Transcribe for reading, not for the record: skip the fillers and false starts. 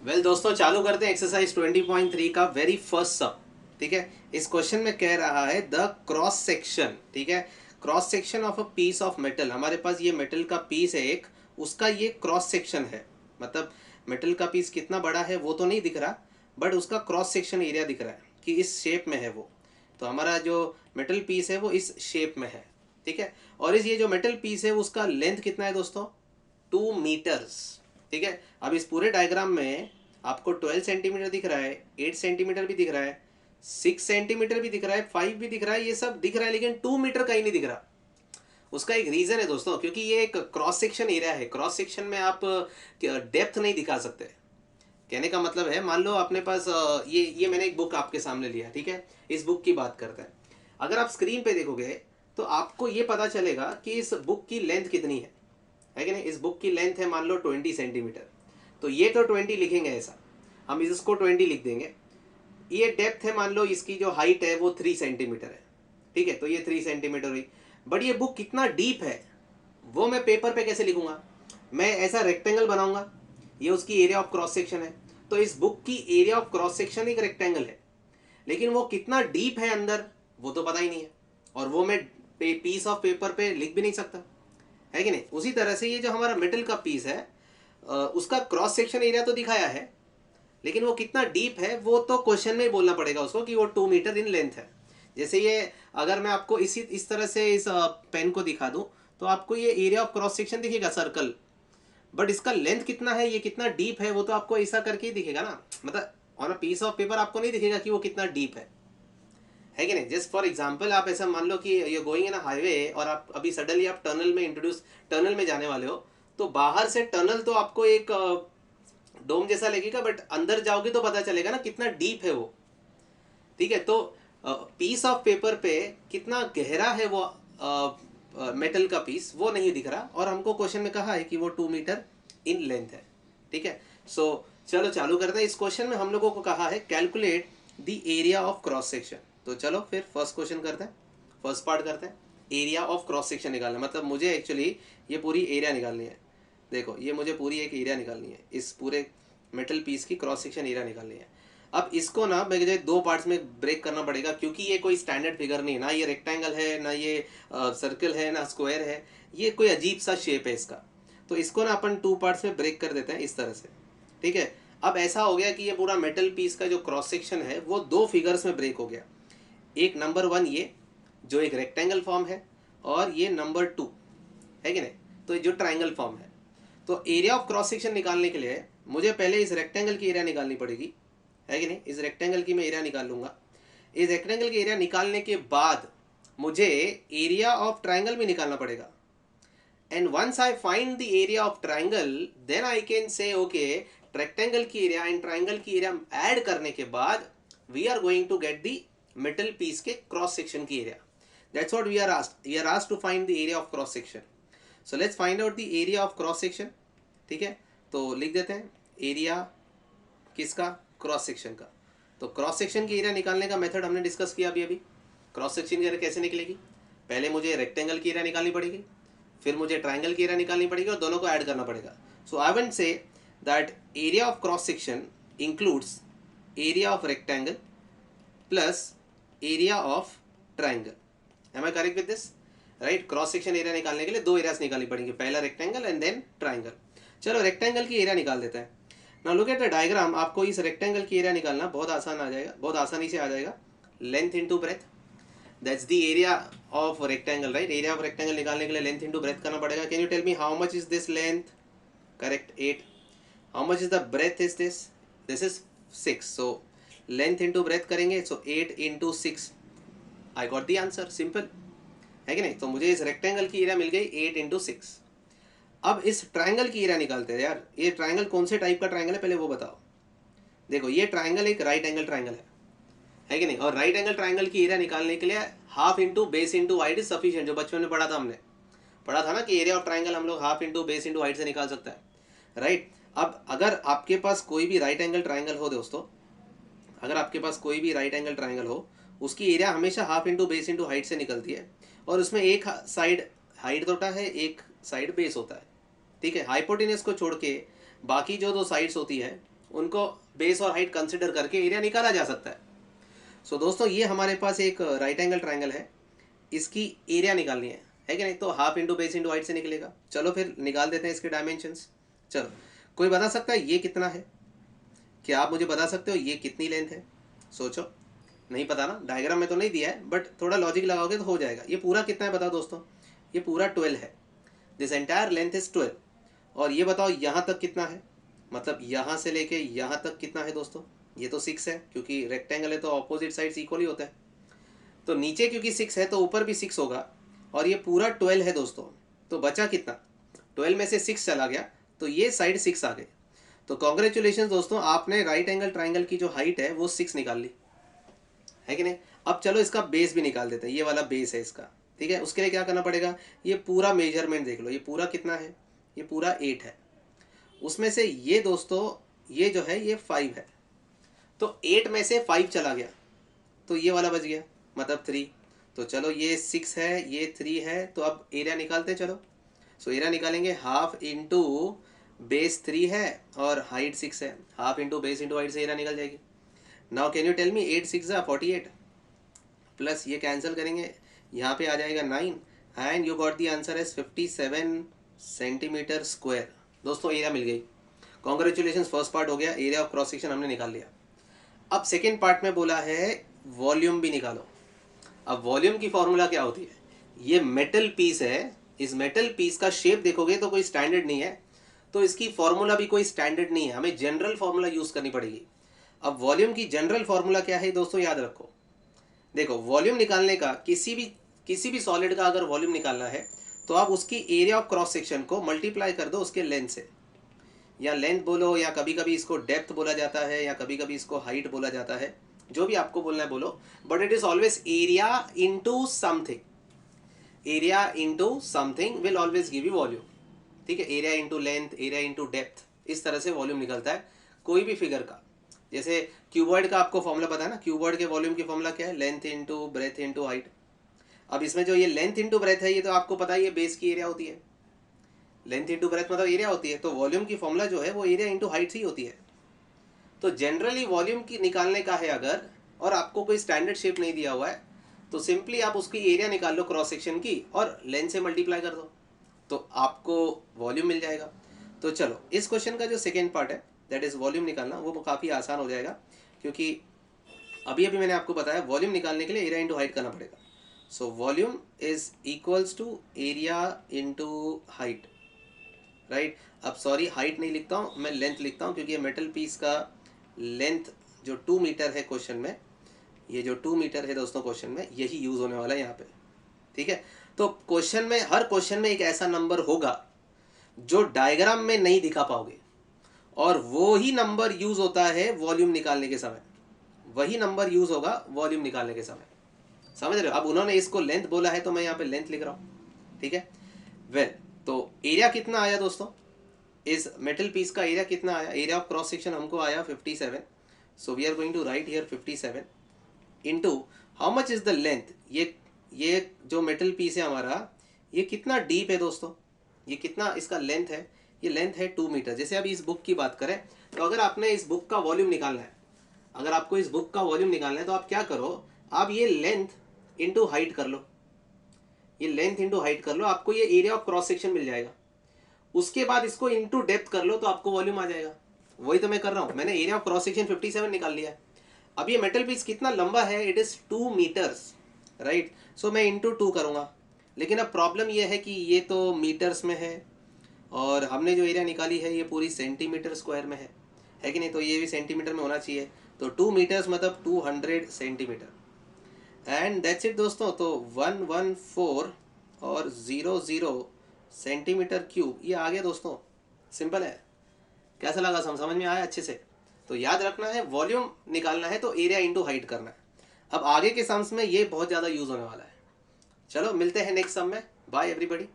दोस्तों चालू करते हैं एक्सरसाइज 20.3 का वेरी फर्स्ट सब। ठीक है, इस क्वेश्चन में कह रहा है द क्रॉस सेक्शन। ठीक है, cross section of a piece of metal. हमारे पास ये मेटल का पीस है एक, उसका ये क्रॉस सेक्शन है। मतलब मेटल का पीस कितना बड़ा है वो तो नहीं दिख रहा, बट उसका क्रॉस सेक्शन एरिया दिख रहा है कि इस शेप में है वो। तो हमारा जो मेटल पीस है वो इस शेप में है। ठीक है, और इस ये जो मेटल पीस है उसका लेंथ कितना है दोस्तों? 2 मीटर्स। ठीक है, अब इस पूरे डायग्राम में आपको 12 सेंटीमीटर दिख रहा है, 8 सेंटीमीटर भी दिख रहा है, 6 सेंटीमीटर भी दिख रहा है, 5 भी दिख रहा है, ये सब दिख रहा है, लेकिन 2 मीटर कहीं नहीं दिख रहा। उसका एक रीज़न है दोस्तों, क्योंकि ये एक क्रॉस सेक्शन एरिया है। क्रॉस सेक्शन में आप डेप्थ नहीं दिखा सकते। कहने का मतलब है, मान लो अपने पास ये मैंने एक बुक आपके सामने लिया। ठीक है, इस बुक की बात करते हैं। अगर आप स्क्रीन पे देखोगे तो आपको ये पता चलेगा कि इस बुक की लेंथ कितनी है कि नहीं। इस बुक की लेंथ है मान लो 20 सेंटीमीटर, तो ये तो 20 लिखेंगे ऐसा, हम इसको 20 लिख देंगे। ये डेप्थ है, मान लो इसकी जो हाइट है वो 3 सेंटीमीटर है। ठीक है, तो ये 3 सेंटीमीटर हुई। बट ये बुक कितना डीप है वो मैं पेपर पे कैसे लिखूंगा? मैं ऐसा रेक्टेंगल बनाऊंगा, ये उसकी एरिया ऑफ क्रॉस सेक्शन है। तो इस बुक की एरिया ऑफ क्रॉस सेक्शन एक रेक्टेंगल है, लेकिन वो कितना डीप है अंदर वो तो पता ही नहीं है, और वो मैं पीस ऑफ पेपर पे लिख भी नहीं सकता, है कि नहीं। उसी तरह से ये जो हमारा मेटल का पीस है उसका क्रॉस सेक्शन एरिया तो दिखाया है, लेकिन वो कितना डीप है वो तो क्वेश्चन में ही बोलना पड़ेगा उसको कि वो 2 मीटर इन लेंथ है। जैसे ये, अगर मैं आपको इस तरह से इस पेन को दिखा दूं तो आपको ये एरिया ऑफ क्रॉस सेक्शन दिखेगा सर्कल, बट इसका लेंथ कितना है, ये कितना डीप है, वो तो आपको ऐसा करके ही दिखेगा ना। मतलब on a piece of paper आपको नहीं दिखेगा कि वो कितना डीप है कि नहीं। जस्ट फॉर एग्जाम्पल, आप ऐसा मान लो कि ये गोइंग इन हाईवे और आप अभी सडनली आप टनल में जाने वाले हो, तो बाहर से टनल तो आपको एक डोम जैसा लगेगा, बट अंदर जाओगे तो पता चलेगा ना कितना डीप है वो। ठीक है, तो पीस ऑफ पेपर पे कितना गहरा है वो मेटल का पीस वो नहीं दिख रहा, और हमको क्वेश्चन में कहा है कि वो 2 मीटर इन लेंथ है। ठीक है, सो चलो चालू करते हैं। इस क्वेश्चन में हम लोगों को कहा है calculate the area of cross section. तो चलो फिर फर्स्ट क्वेश्चन करते हैं, फर्स्ट पार्ट करते हैं। एरिया ऑफ क्रॉस सेक्शन निकालना मतलब मुझे एक्चुअली ये पूरी एरिया निकालनी है। देखो, ये मुझे पूरी एक एरिया निकालनी है, इस पूरे मेटल पीस की क्रॉस सेक्शन एरिया निकालनी है। अब इसको ना मुझे दो पार्ट्स में ब्रेक करना पड़ेगा, क्योंकि ये कोई स्टैंडर्ड फिगर नहीं है, ना ये रेक्टेंगल है, ना ये सर्कल है, ना स्क्वायर है। ये कोई अजीब सा शेप है इसका। तो इसको ना अपन 2 पार्ट्स में ब्रेक कर देते हैं इस तरह से। ठीक है, अब ऐसा हो गया कि ये पूरा मेटल पीस का जो क्रॉस सेक्शन है वो 2 फिगर्स में ब्रेक हो गया। एक नंबर 1 ये जो एक रेक्टेंगल फॉर्म है, और ये नंबर 2, है कि नहीं, तो जो ट्राइंगल फॉर्म है। तो एरिया ऑफ क्रॉस सेक्शन निकालने के लिए मुझे पहले इस रेक्टेंगल की एरिया निकालनी पड़ेगी, है कि नहीं। इस रेक्टेंगल की मैं एरिया निकाल लूंगा। इस रेक्टेंगल की एरिया निकालने के बाद मुझे एरिया ऑफ ट्राइंगल भी निकालना पड़ेगा। And once I find the area of triangle then I can say okay, rectangle की एरिया एंड ट्राइंगल की एरिया ऐड करने के बाद we are going to get the metal piece के क्रॉस सेक्शन की area. That's what we are asked to find the area of cross section. So let's find out the area of cross section. ठीक है, तो लिख देते हैं area किसका? Cross section का। तो क्रॉस सेक्शन की एरिया निकालने का मेथड हमने डिस्कस किया अभी अभी। क्रॉस सेक्शन की एरिया कैसे निकलेगी? पहले मुझे रेक्टेंगल की एरिया निकालनी पड़ेगी, फिर मुझे ट्राइंगल की एरिया निकालनी पड़ेगी, और दोनों को ऐड करना पड़ेगा। So I would say that area of cross section includes area of rectangle plus area of triangle. Am I correct with this? Right, cross section area निकालने के लिए दो एरियाज निकालनी पड़ेंगे, पहला रेक्टेंगल एंड देन ट्राइंगल। चलो rectangle की area निकाल देते हैं। Now look at the diagram. आपको इस रेक्टेंगल की एरिया निकालना बहुत आसान आ जाएगा, बहुत आसानी से आ जाएगा। Length into breadth, that's the area of rectangle. Right, area of rectangle निकालने के लिए लेंथ इंटू ब्रेथ करना पड़ेगा। Can you tell me how much is this length? Correct, 8। How much is the breadth is this? This is 6। So length into breadth करेंगे, so 8 into 6, I got the answer. Simple, है कि नहीं। तो मुझे इस rectangle की area मिल गई 8 इंटू 6। अब इस ट्राइंगल की एरिया निकालते हैं यार। ये ट्राइंगल कौन से टाइप का ट्राइंगल है पहले वो बताओ। देखो, ये ट्राइंगल एक राइट एंगल ट्राइंगल है कि नहीं। और राइट एंगल ट्राइंगल की एरिया निकालने के लिए half into base into height is sufficient. जो बचपन में पढ़ा था हमने, पढ़ा था ना कि एरिया ऑफ ट्राइंगल हम लोग half into base into height से निकाल सकता है। राइट, अब अगर आपके पास कोई भी राइट एंगल ट्राइंगल हो दोस्तों, अगर आपके पास कोई भी राइट एंगल ट्राइंगल हो, उसकी एरिया हमेशा half into base into height से निकलती है, और उसमें एक साइड हाइट होता है, एक साइड बेस होता है। ठीक है, हाइपोटेन्यूस को छोड़ के बाकी जो दो साइड्स होती है उनको बेस और हाइट कंसिडर करके एरिया निकाला जा सकता है। सो दोस्तों ये हमारे पास एक राइट एंगल ट्राइंगल है, इसकी एरिया निकालनी है कि नहीं? तो half into base into height से निकलेगा। चलो फिर निकाल देते हैं इसके डायमेंशंस। चलो, कोई बता सकता है ये कितना है? क्या आप मुझे बता सकते हो ये कितनी लेंथ है? सोचो। नहीं पता ना, डायग्राम में तो नहीं दिया है, बट थोड़ा लॉजिक लगाओगे तो हो जाएगा। ये पूरा कितना है बताओ दोस्तों? ये पूरा 12 है। This entire length is 12। और ये बताओ यहाँ तक कितना है, मतलब यहाँ से लेके यहाँ तक कितना है दोस्तों? ये तो 6 है, क्योंकि रेक्टेंगल है तो ऑपोजिट साइड्स इक्वल ही होता है। तो नीचे क्योंकि 6 है तो ऊपर भी 6 होगा, और ये पूरा 12 है दोस्तों। तो बचा कितना? 12 में से 6 चला गया, तो ये साइड 6 आ गई। तो कॉन्ग्रेचुलेशन दोस्तों, आपने राइट एंगल ट्राइंगल की जो हाइट है वो 6 निकाल ली, है कि नहीं? अब चलो इसका बेस भी निकाल देते हैं। ये वाला बेस है इसका, ठीक है। उसके लिए क्या करना पड़ेगा? ये पूरा मेजरमेंट देख लो, ये पूरा कितना है? ये पूरा 8 है। उसमें से ये दोस्तों ये जो है ये 5 है, तो 8 में से 5 चला गया, तो ये वाला बच गया, मतलब 3। तो चलो ये 6 है, ये 3 है, तो अब एरिया निकालते हैं। चलो, सो एरिया निकालेंगे, हाफ इंटू बेस 3 है और हाइट 6 है। Half into base into height से एरिया निकल जाएगी। Now can you tell me 8 6 48 plus ये कैंसिल करेंगे, यहाँ पे आ जाएगा 9 and you got the answer as 57 centimetre square. दोस्तों एरिया मिल गई। कॉन्ग्रेचुलेशन, फर्स्ट पार्ट हो गया, एरिया ऑफ क्रॉस सेक्शन हमने निकाल लिया। अब सेकेंड पार्ट में बोला है वॉल्यूम भी निकालो। अब वॉल्यूम की फॉर्मूला क्या होती है? ये मेटल पीस है, इस मेटल पीस का शेप देखोगे तो कोई स्टैंडर्ड नहीं है, तो इसकी फॉर्मूला भी कोई स्टैंडर्ड नहीं है, हमें जनरल फॉर्मूला यूज करनी पड़ेगी। अब वॉल्यूम की जनरल फॉर्मूला क्या है दोस्तों, याद रखो। देखो, वॉल्यूम निकालने का किसी भी सॉलिड का अगर वॉल्यूम निकालना है तो आप उसकी एरिया ऑफ क्रॉस सेक्शन को मल्टीप्लाई कर दो उसके लेंथ से, या लेंथ बोलो, या कभी कभी इसको डेप्थ बोला जाता है, या कभी कभी इसको हाइट बोला जाता है, जो भी आपको बोलना है बोलो, but it is always area into something. Area into something will always give you volume, ठीक है। Area into length, area into depth, इस तरह से वॉल्यूम निकलता है कोई भी फिगर का। जैसे क्यूबॉइड का आपको फॉर्मूला पता है ना, क्यूबॉइड के वॉल्यूम की फॉर्मूला क्या है? Length into breadth into height. अब इसमें जो ये लेंथ इनटू ब्रेथ है, ये तो आपको पता है, ये बेस की एरिया होती है। लेंथ इनटू ब्रेथ मतलब एरिया होती है, तो वॉल्यूम की फॉर्मूला जो है वो एरिया इनटू हाइट ही होती है। तो जनरली वॉल्यूम की निकालने का है अगर, और आपको कोई स्टैंडर्ड शेप नहीं दिया हुआ है, तो सिंपली आप उसकी एरिया निकाल लो क्रॉस सेक्शन की और लेंथ से मल्टीप्लाई कर दो, तो आपको वॉल्यूम मिल जाएगा। तो चलो, इस क्वेश्चन का जो सेकेंड पार्ट है दैट इज वॉल्यूम निकालना, वो काफ़ी आसान हो जाएगा, क्योंकि अभी अभी मैंने आपको बताया वॉल्यूम निकालने के लिए एरिया इंटू हाइट करना पड़ेगा। So volume is equals to area into height, right. अब सॉरी, हाइट नहीं लिखता हूँ मैं, लेंथ लिखता हूँ, क्योंकि ये मेटल पीस का लेंथ जो 2 मीटर है क्वेश्चन में, ये जो 2 मीटर है दोस्तों क्वेश्चन में, यही यूज़ होने वाला है यहाँ पे, ठीक है। तो क्वेश्चन में, हर क्वेश्चन में एक ऐसा नंबर होगा जो डायग्राम में नहीं दिखा पाओगे, और वो ही नंबर यूज होता है वॉल्यूम निकालने के समय, वही नंबर यूज होगा वॉल्यूम निकालने के समय, समझ रहे हो? अब उन्होंने इसको लेंथ बोला है तो मैं यहाँ पे लेंथ लिख रहा हूँ, ठीक है। वेल, तो एरिया कितना आया दोस्तों? इस मेटल पीस का एरिया कितना आया? एरिया ऑफ क्रॉस सेक्शन हमको आया 57। So we are going to write here 57 into how much is the length. ये जो मेटल पीस है हमारा, ये कितना डीप है दोस्तों? ये कितना इसका लेंथ है? ये लेंथ है 2 मीटर। जैसे अभी इस बुक की बात करें, तो अगर आपने इस बुक का वॉल्यूम निकालना है, अगर आपको इस बुक का वॉल्यूम निकालना है, तो आप क्या करो, आप ये लेंथ इंटू हाइट कर लो, ये लेंथ इंटू हाइट कर लो, आपको ये एरिया ऑफ क्रॉस सेक्शन मिल जाएगा। उसके बाद इसको इंटू डेप्थ कर लो तो आपको वॉल्यूम आ जाएगा। वही तो मैं कर रहा हूँ, मैंने एरिया ऑफ क्रॉस सेक्शन 57 निकाल लिया है। अब ये मेटल पीस कितना लंबा है? It is 2 metres, right. So मैं इंटू 2 करूँगा, लेकिन अब प्रॉब्लम ये है कि ये तो मीटर्स में है, और हमने जो एरिया निकाली है ये पूरी सेंटीमीटर स्क्वायर में है कि नहीं? तो ये भी सेंटीमीटर में होना चाहिए। तो 2 मीटर्स मतलब 200 सेंटीमीटर, एंड दैट्स इट दोस्तों। तो 114 और 00 सेंटीमीटर क्यूब ये आ गया दोस्तों। सिंपल है। कैसा लगा? समझ में आया अच्छे से? तो याद रखना है, वॉल्यूम निकालना है तो एरिया इंटू हाइट करना है। अब आगे के सम्स में ये बहुत ज़्यादा यूज़ होने वाला है। चलो मिलते हैं नेक्स्ट सम में। Bye everybody.